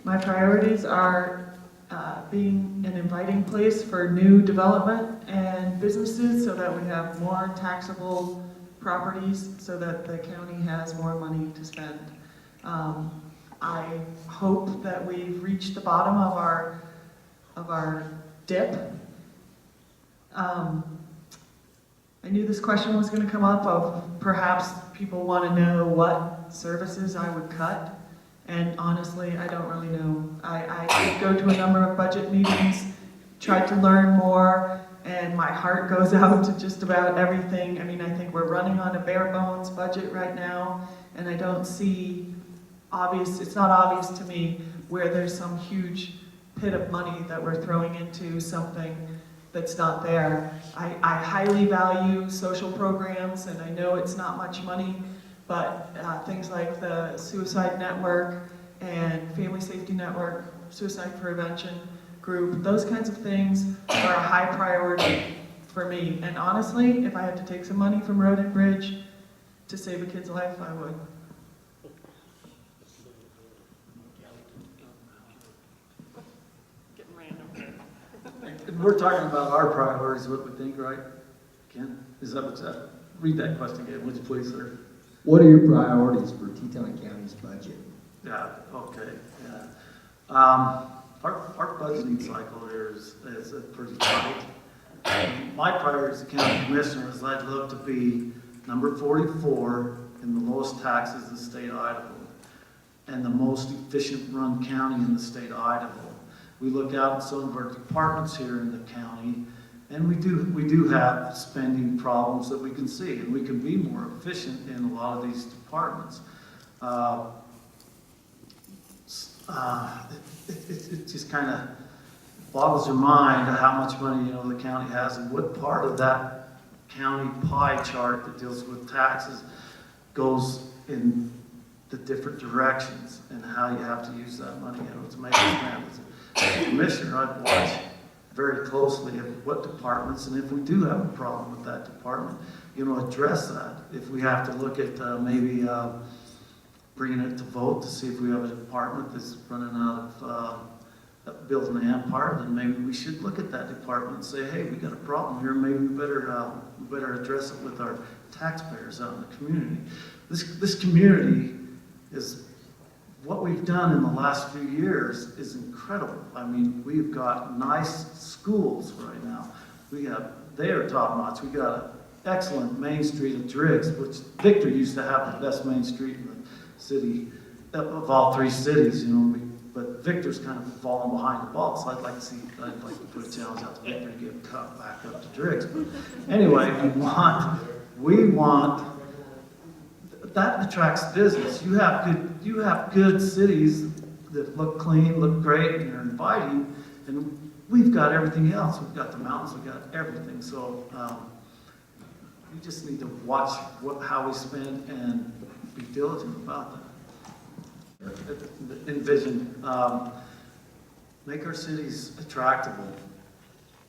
My priorities are being an inviting place for new development and businesses so that we have more taxable properties so that the county has more money to spend. I hope that we've reached the bottom of our dip. I knew this question was going to come up of perhaps people want to know what services I would cut. And honestly, I don't really know. I go to a number of budget meetings, tried to learn more, and my heart goes out to just about everything. I mean, I think we're running on a bare bones budget right now, and I don't see it's not obvious to me where there's some huge pit of money that we're throwing into something that's not there. I highly value social programs, and I know it's not much money, but things like the Suicide Network and Family Safety Network, Suicide Prevention Group, those kinds of things are a high priority for me. And honestly, if I had to take some money from Road and Bridge to save a kid's life, I would. Getting random. And we're talking about our priorities, what we think, right? Ken, is that what's that? Read that question again, would you please, sir? What are your priorities for Teton County's budget? Yeah, okay, yeah. Our budgeting cycle here is pretty tight. My priority as a county commissioner is I'd love to be number 44 in the lowest taxes in the state of Idaho and the most efficient run county in the state of Idaho. We look out at some of our departments here in the county, and we do have spending problems that we can see, and we can be more efficient in a lot of these departments. It just kind of boggles your mind how much money the county has, and what part of that county pie chart that deals with taxes goes in the different directions, and how you have to use that money to make it spend. As a commissioner, I'd watch very closely at what departments, and if we do have a problem with that department, address that. If we have to look at maybe bringing it to vote to see if we have a department that's running out of building an empire, then maybe we should look at that department and say, hey, we got a problem here. Maybe we better address it with our taxpayers out in the community. This community is. What we've done in the last few years is incredible. I mean, we've got nice schools right now. They are top notch. We got an excellent Main Street at Driggs, which Victor used to have the best Main Street in the city of all three cities, but Victor's kind of fallen behind the ball. So I'd like to put a challenge out to Victor to get cut back up to Driggs. But anyway, we want. That attracts business. You have good cities that look clean, look great, and are inviting, and we've got everything else. We've got the mountains, we've got everything. So we just need to watch how we spend and be diligent about that. Envision, make our cities attractable.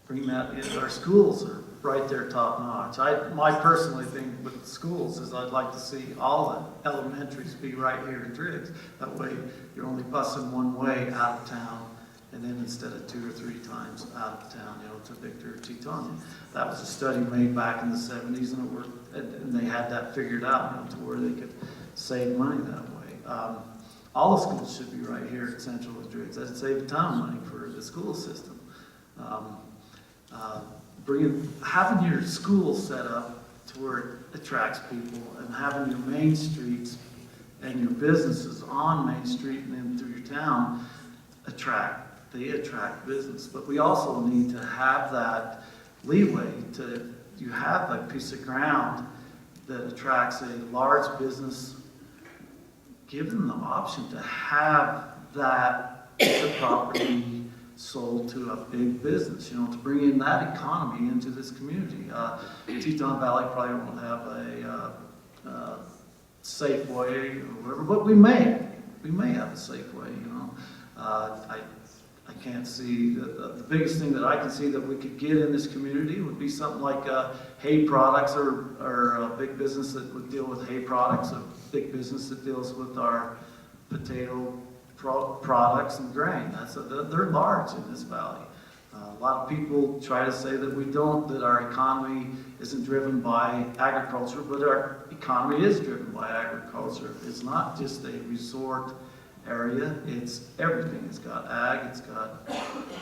Bring that in. Our schools are right there top notch. My personally thing with schools is I'd like to see all the elementaries be right here in Driggs. That way you're only busing one way out of town, and then instead of 2 or 3 times out of town, to Victor or Teton. That was a study made back in the 70s, and it worked, and they had that figured out, to where they could save money that way. All the schools should be right here at Central Driggs. That'd save a ton of money for the school system. Having your school set up to where it attracts people, and having your main streets and your businesses on Main Street and then through your town attract business. But we also need to have that leeway you have a piece of ground that attracts a large business. Give them the option to have that piece of property sold to a big business, to bring in that economy into this community. Teton Valley probably won't have a Safeway or whatever, but we may have a Safeway. I can't see the biggest thing that I can see that we could get in this community would be something like hay products, or a big business that would deal with hay products, a big business that deals with our potato products and grain. They're large in this valley. A lot of people try to say that we don't, that our economy isn't driven by agriculture, but our economy is driven by agriculture. It's not just a resort area, it's everything. It's got ag, it's got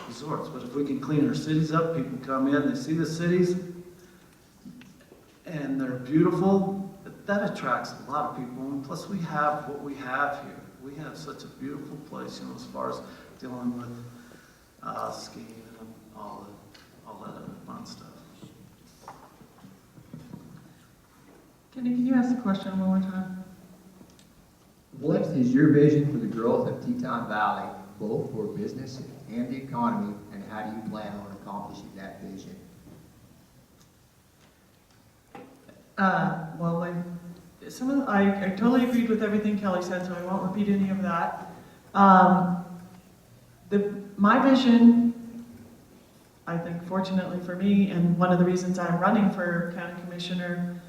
resorts. But if we can clean our cities up, people come in, they see the cities, and they're beautiful, that attracts a lot of people. And plus we have what we have here. We have such a beautiful place, as far as dealing with skiing and all that other fun stuff. Kenny, can you ask the question one more time? What is your vision for the growth of Teton Valley, both for business and the economy, and how do you plan on accomplishing that vision? Well, I totally agreed with everything Kelly said, so I won't repeat any of that. My vision, I think fortunately for me, and one of the reasons I'm running for county commissioner,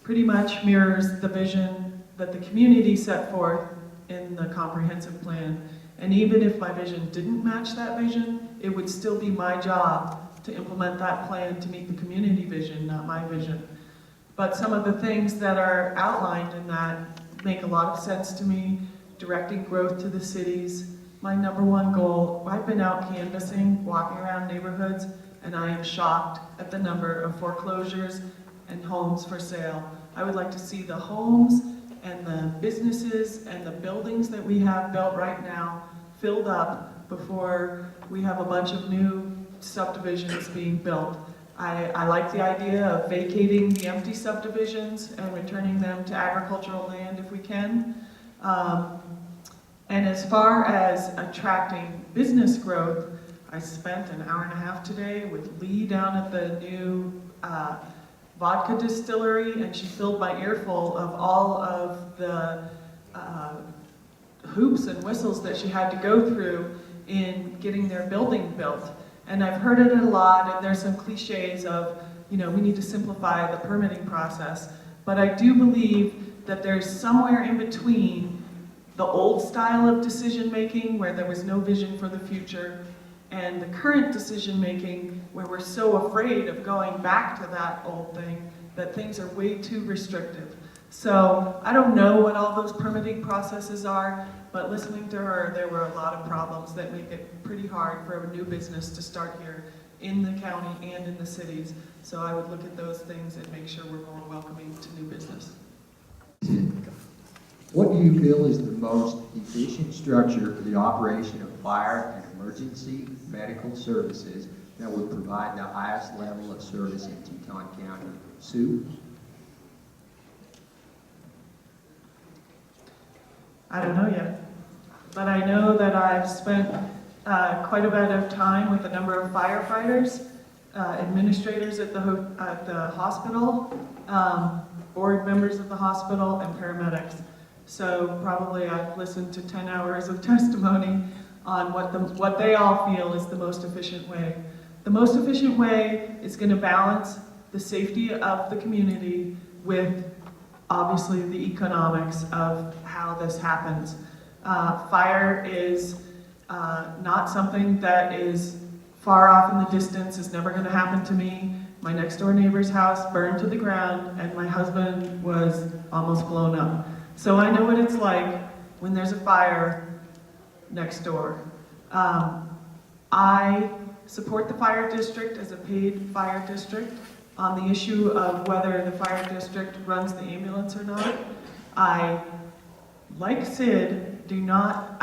pretty much mirrors the vision that the community set forth in the comprehensive plan. And even if my vision didn't match that vision, it would still be my job to implement that plan to meet the community vision, not my vision. But some of the things that are outlined in that make a lot of sense to me. Directing growth to the cities, my #1 goal. I've been out canvassing, walking around neighborhoods, and I am shocked at the number of foreclosures and homes for sale. I would like to see the homes and the businesses and the buildings that we have built right now filled up before we have a bunch of new subdivisions being built. I like the idea of vacating the empty subdivisions and returning them to agricultural land if we can. And as far as attracting business growth, I spent an hour and a half today with Lee down at the new vodka distillery, and she filled my earful of all of the hoops and whistles that she had to go through in getting their building built. And I've heard it a lot, and there's some cliches of, we need to simplify the permitting process. But I do believe that there's somewhere in between the old style of decision-making, where there was no vision for the future, and the current decision-making, where we're so afraid of going back to that old thing, that things are way too restrictive. So I don't know what all those permitting processes are, but listening to her, there were a lot of problems that make it pretty hard for a new business to start here in the county and in the cities. So I would look at those things and make sure we're more welcoming to new business. What do you feel is the most efficient structure for the operation of fire and emergency medical services that would provide the highest level of service in Teton County? Sue? I don't know yet, but I know that I've spent quite a bit of time with a number of firefighters, administrators at the hospital, board members of the hospital, and paramedics. So probably I've listened to 10 hours of testimony on what they all feel is the most efficient way. The most efficient way is going to balance the safety of the community with obviously the economics of how this happens. Fire is not something that is far off in the distance. It's never going to happen to me. My next door neighbor's house burned to the ground, and my husband was almost blown up. So I know what it's like when there's a fire next door. I support the fire district as a paid fire district on the issue of whether the fire district runs the ambulance or not. I, like Sid, I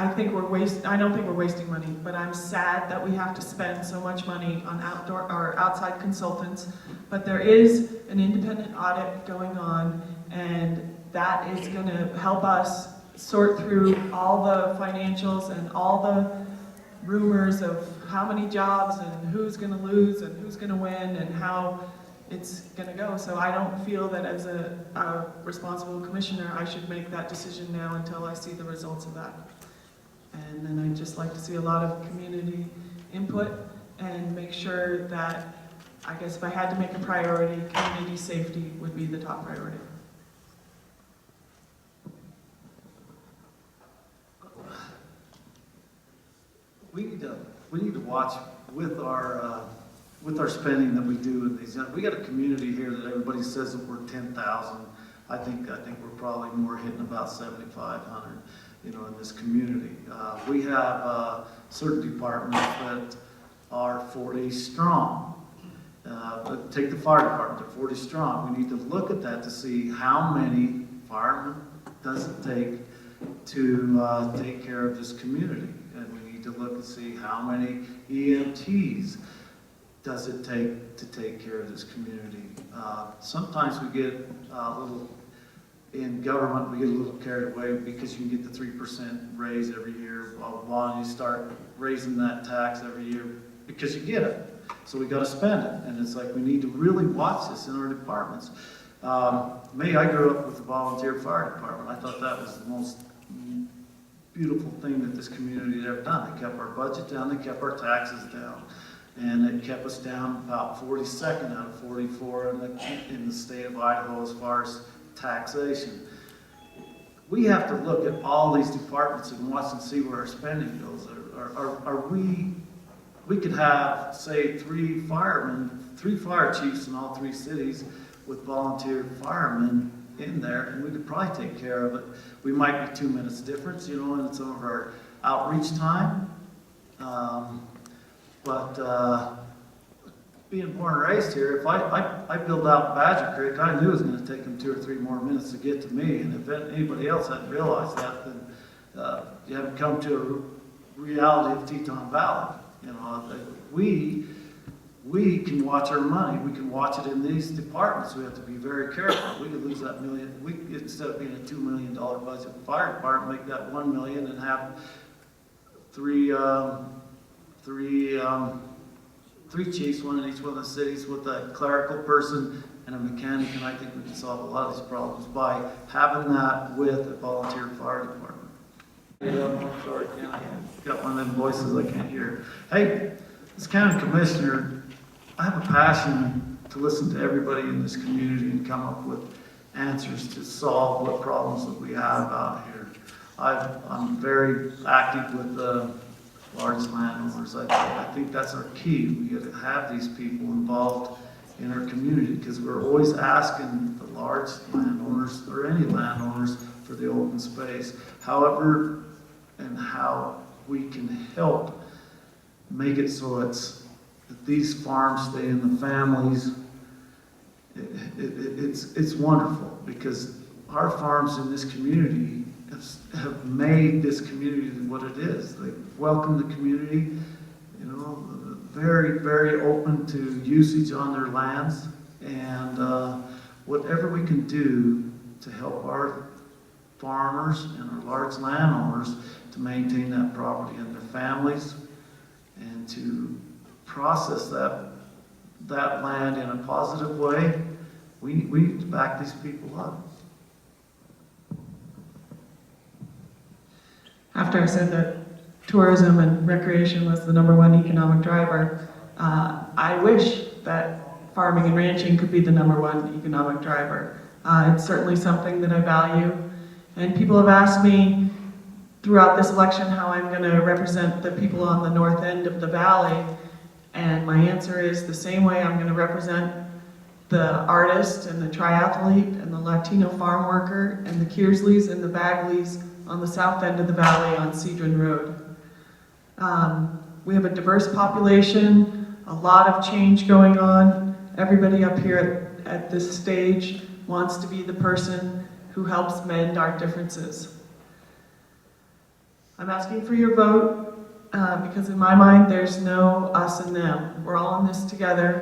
don't think we're wasting money, but I'm sad that we have to spend so much money on outside consultants. But there is an independent audit going on, and that is going to help us sort through all the financials and all the rumors of how many jobs and who's going to lose and who's going to win and how it's going to go. So I don't feel that as a responsible commissioner I should make that decision now until I see the results of that. And then I'd just like to see a lot of community input and make sure that, I guess if I had to make a priority, community safety would be the top priority. we need to watch with our spending that we do in these. We got a community here that everybody says that we're 10,000. I think we're probably more hitting about 7,500, in this community. We have certain departments that are 40 strong. But take the fire department, they're 40 strong. We need to look at that to see how many firemen does it take to take care of this community. And we need to look and see how many EMTs does it take to take care of this community. Sometimes we get a little, in government, we get a little carried away because you can get the 3% raise every year, blah, blah, blah, and you start raising that tax every year because you get it. So we got to spend it, and it's like we need to really watch this in our departments. Me, I grew up with the volunteer fire department. I thought that was the most beautiful thing that this community had ever done. They kept our budget down, they kept our taxes down, and it kept us down about 42nd out of 44 in the state of Idaho as far as taxation. We have to look at all these departments and watch and see where our spending goes. We could have, say, 3 fire chiefs in all 3 cities with volunteer firemen in there, and we could probably take care of it. We might be 2 minutes difference, in some of our outreach time. Being born and raised here, if I build out Badger Creek, I knew it was going to take them 2 or 3 more minutes to get to me. And if anybody else hadn't realized that, then you haven't come to a reality of Teton Valley. We can watch our money. We can watch it in these departments. We have to be very careful. We could lose that million. Instead of being a $2 million budget fire department, make that $1 million and have three chiefs, one in each one of the cities, with a clerical person and a mechanic, and I think we can solve a lot of these problems by having that with a volunteer fire department. I'm sorry, Ken, I got one of them voices I can't hear. Hey, as county commissioner, I have a passion to listen to everybody in this community and come up with answers to solve what problems that we have out here. I'm very active with the large landowners. I think that's our key. We got to have these people involved in our community because we're always asking the large landowners or any landowners for the open space. However, and how we can help make it so that these farms stay in the families. It's wonderful because our farms in this community have made this community what it is. They welcome the community, very, very open to usage on their lands, and whatever we can do to help our farmers and our large landowners to maintain that property and their families and to process that land in a positive way, we need to back these people up. After I said that tourism and recreation was the #1 economic driver, I wish that farming and ranching could be the #1 economic driver. It's certainly something that I value, and people have asked me throughout this election how I'm going to represent the people on the north end of the valley, and my answer is the same way I'm going to represent the artist and the triathlete and the Latino farm worker and the Kearsleys and the Bagleys on the south end of the valley on Cedron Road. We have a diverse population, a lot of change going on. Everybody up here at this stage wants to be the person who helps mend our differences. I'm asking for your vote because in my mind there's no us and them. We're all in this together.